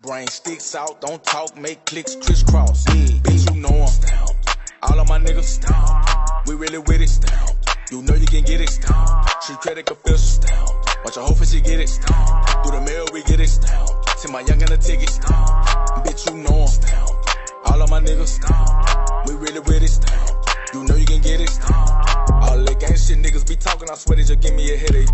Brain sticks out, don't talk, make clicks crisscross. Yeah, bitch, you know 'em. All of my niggas, we really with it. You know you can get it. She credit official. Watch your whole she get it. Through the mail, we get it. Send my young in the tickets. Bitch, you know 'em. All of my niggas, we really with it. You know you can get it. All that gang shit niggas be talking, I swear they just give me a headache.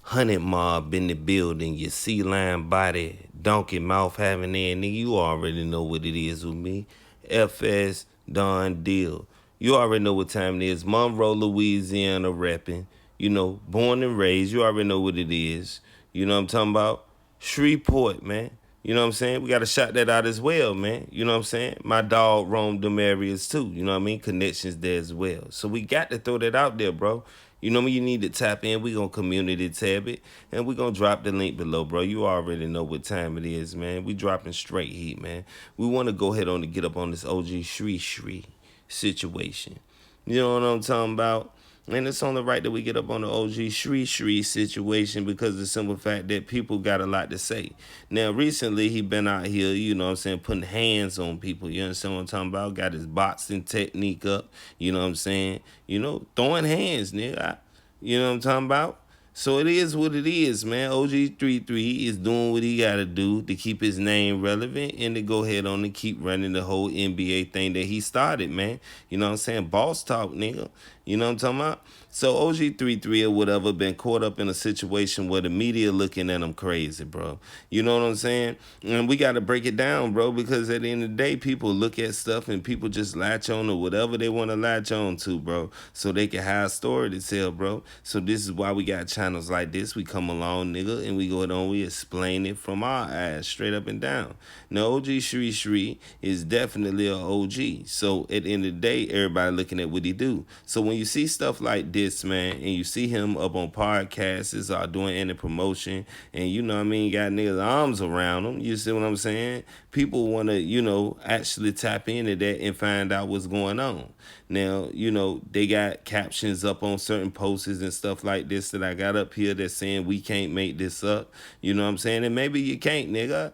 100 mob in the building, your sea lion body, donkey mouth having there, nigga, you already know what it is with me. FS Don Deal. You already know what time it is. Monroe, Louisiana repping. You know, born and raised. You already know what it is. You know what I'm talking about? Shreveport, man. You know what I'm saying? We got to shout that out as well, man. You know what I'm saying? My dog roamed them areas too. You know what I mean? Connections there as well. So we got to throw that out there, bro. You know what? You need to tap in. We gonna community tab it. And we gonna drop the link below, bro. You already know what time it is, man. We dropping straight heat, man. We want to go ahead on to get up on this OG 3Three situation. You know what I'm talking about? And it's only right that we get up on the OG 3Three situation because of the simple fact that people got a lot to say. Now, recently, he been out here, you know what I'm saying, putting hands on people. You understand what I'm talking about? Got his boxing technique up, you know what I'm saying? You know, throwing hands, nigga. You know what I'm talking about? So it is what it is, man. OG 3Three is doing what he got to do to keep his name relevant and to go ahead on and keep running the whole NBA thing that he started, man. You know what I'm saying? Boss talk, nigga. You know what I'm talking about? So OG 3Three or whatever been caught up in a situation where the media looking at him crazy, bro. You know what I'm saying? And we got to break it down, bro, because at the end of the day, people look at stuff and people just latch on to whatever they want to latch on to, bro, so they can have a story to tell, bro. So this is why we got channels like this. We come along, nigga, and we go on, we explain it from our eyes, straight up and down. Now, OG 3Three is definitely an OG. So at the end of the day, everybody looking at what he do. So when you see stuff like this, man, and you see him up on podcasts or doing any promotion, and you know what I mean, got niggas' arms around him, you see what I'm saying? People want to, you know, actually tap into that and find out what's going on. Now, you know, they got captions up on certain posts and stuff like this that I got up here that's saying we can't make this up. You know what I'm saying? And maybe you can't, nigga.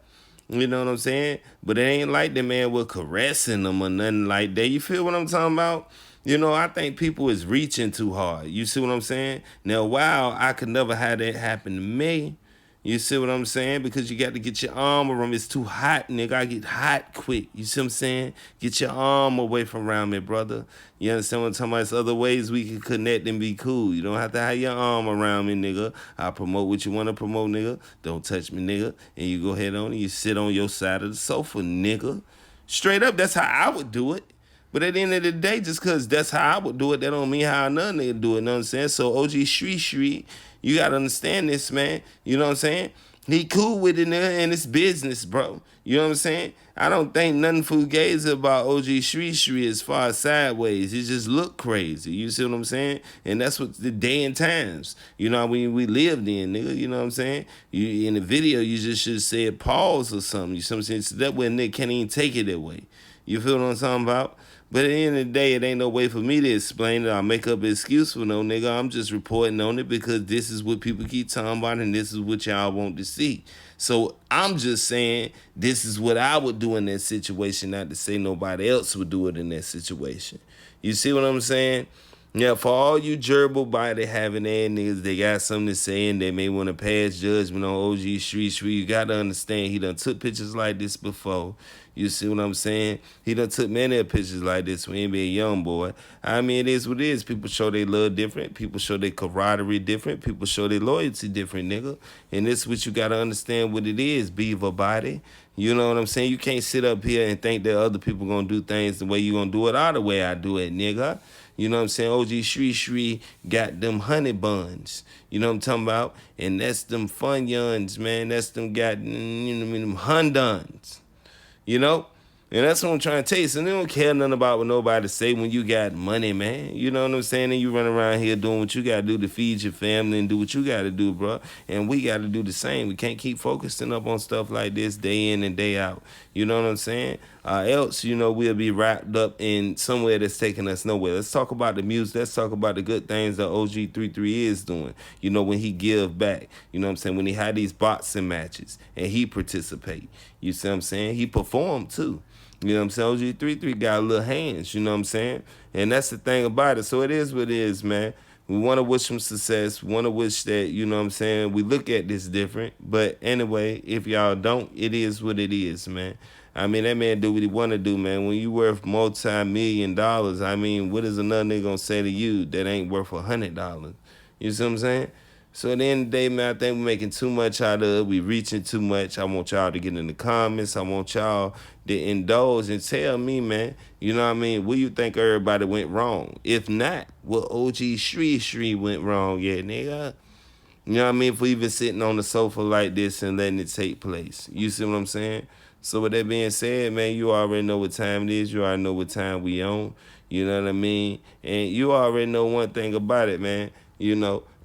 You know what I'm saying? But it ain't like the man was caressing them or nothing like that. You feel what I'm talking about? You know, I think people is reaching too hard. You see what I'm saying? Now, wow, I could never have that happen to me. You see what I'm saying? Because you got to get your arm around me. It's too hot, nigga. I get hot quick. You see what I'm saying? Get your arm away from around me, brother. You understand what I'm talking about? There's other ways we can connect and be cool. You don't have to have your arm around me, nigga. I promote what you want to promote, nigga. Don't touch me, nigga. And you go ahead on and you sit on your side of the sofa, nigga. Straight up, that's how I would do it. But at the end of the day, just because that's how I would do it, that don't mean how another nigga do it, you know what I'm saying? So OG 3Three, you got to understand this, man. You know what I'm saying? He cool with it, nigga, and it's business, bro. You know what I'm saying? I don't think nothing fugazi about OG 3Three as far as sideways. It just look crazy. You see what I'm saying? And that's what the day and times, you know, we lived in, nigga. You know what I'm saying? You in the video, you just should say pause or something. You see what I'm saying? So that way nigga can't even take it that way. You feel what I'm talking about? But at the end of the day, it ain't no way for me to explain it. I'll make up an excuse for no nigga. I'm just reporting on it because this is what people keep talking about and this is what y'all want to see. So I'm just saying this is what I would do in that situation, not to say nobody else would do it in that situation. You see what I'm saying? Yeah, for all you gerbil body having ass niggas, they got something to say and they may want to pass judgment on OG 3Three. You got to understand, he done took pictures like this before. You see what I'm saying? He done took many pictures like this when he be a young boy. I mean, it is what it is. People show their love different. People show their camaraderie different. People show their loyalty different, nigga. And this is what you got to understand what it is, beaver body. You know what I'm saying? You can't sit up here and think that other people going to do things the way you going to do it or the way I do it, nigga. You know what I'm saying? OG 3Three got them honey buns. You know what I'm talking about? And that's them fun yuns, man. That's them got, you know, them hunduns. You know? And that's what I'm trying to tell you. So they don't care nothing about what nobody say when you got money, man. You know what I'm saying? And you run around here doing what you got to do to feed your family and do what you got to do, bro. And we got to do the same. We can't keep focusing up on stuff like this day in and day out. You know what I'm saying? Else, we'll be wrapped up in somewhere that's taking us nowhere. Let's talk about the music. Let's talk about the good things that OG 3Three is doing. When he give back. You know what I'm saying? When he had these boxing matches and he participate. You see what I'm saying? He performed too. You know what I'm saying? OG 3Three got little hands, you know what I'm saying? And that's the thing about it. So it is what it is, man. We want to wish him success. We want to wish that, you know what I'm saying, we look at this different. But anyway, if y'all don't, it is what it is, man. I mean, that man do what he want to do, man. When you worth multi-million-dollars, I mean, what is another nigga going to say to you that ain't worth $100? You see what I'm saying? So at the end of the day, man, I think we're making too much out of it. We reaching too much. I want y'all to get in the comments. I want y'all to indulge and tell me, man, you know what I mean, where you think everybody went wrong? If not, what OG 3Three went wrong, yeah, nigga. You know what I mean? If we even sitting on the sofa like this and letting it take place. You see what I'm saying? So with that being said, man, you already know what time it is. You already know what time we on. You know what I mean? And you already know one thing about it, man.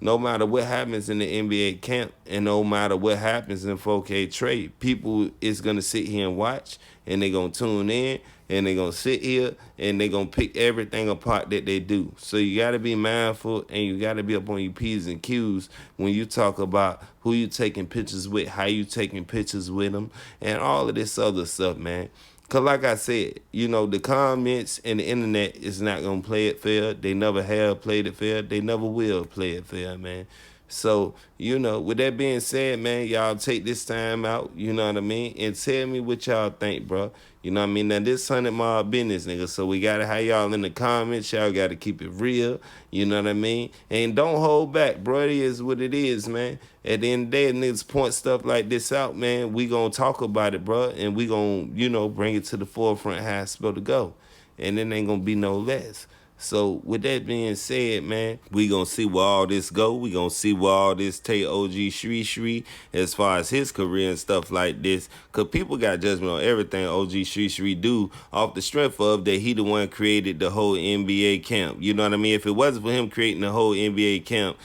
No matter what happens in the NBA camp and no matter what happens in 4K trade, people is going to sit here and watch and they're going to tune in and they're going to sit here and they're going to pick everything apart that they do. So you got to be mindful and you got to be up on your P's and Q's when you talk about who you taking pictures with, how you taking pictures with them, and all of this other stuff, man. Because like I said, the comments and the internet is not going to play it fair. They never have played it fair. They never will play it fair, man. So, with that being said, man, y'all take this time out, you know what I mean, and tell me what y'all think, bro. You know what I mean? Now, this 100-mile business, nigga, so we got to have y'all in the comments. Y'all got to keep it real, you know what I mean? And don't hold back, bro. It is what it is, man. At the end of the day, if niggas point stuff like this out, man, we going to talk about it, bro, and we going to, bring it to the forefront how it's supposed to go. And it ain't going to be no less. So with that being said, man, we gonna see where all this go. We gonna see where all this take OG 3Three as far as his career and stuff like this. Cause people got judgment on everything OG 3Three do off the strength of that he the one created the whole NBA camp. You know what I mean? If it wasn't for him creating the whole NBA camp,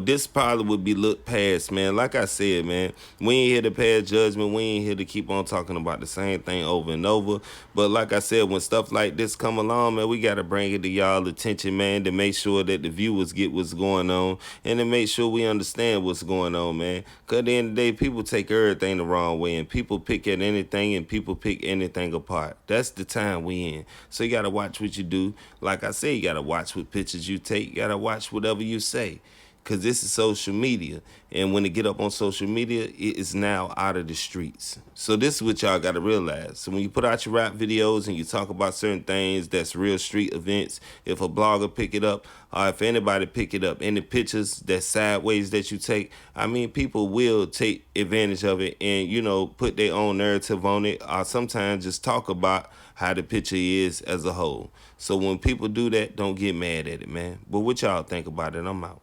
this probably would be looked past, man. Like I said, man, we ain't here to pass judgment. We ain't here to keep on talking about the same thing over and over. But like I said, when stuff like this come along, man, we gotta bring it to y'all attention, man, to make sure that the viewers get what's going on and to make sure we understand what's going on, man. Because at the end of the day, people take everything the wrong way and people pick at anything and people pick anything apart. That's the time we in. So you got to watch what you do. Like I said, you got to watch what pictures you take. You got to watch whatever you say. Because this is social media. And when it get up on social media, it is now out of the streets. So this is what y'all got to realize. So when you put out your rap videos and you talk about certain things that's real street events, if a blogger pick it up, or if anybody pick it up, any pictures that's sideways that you take, I mean, people will take advantage of it and, put their own narrative on it, or sometimes just talk about how the picture is as a whole. So when people do that, don't get mad at it, man. But what y'all think about it? I'm out.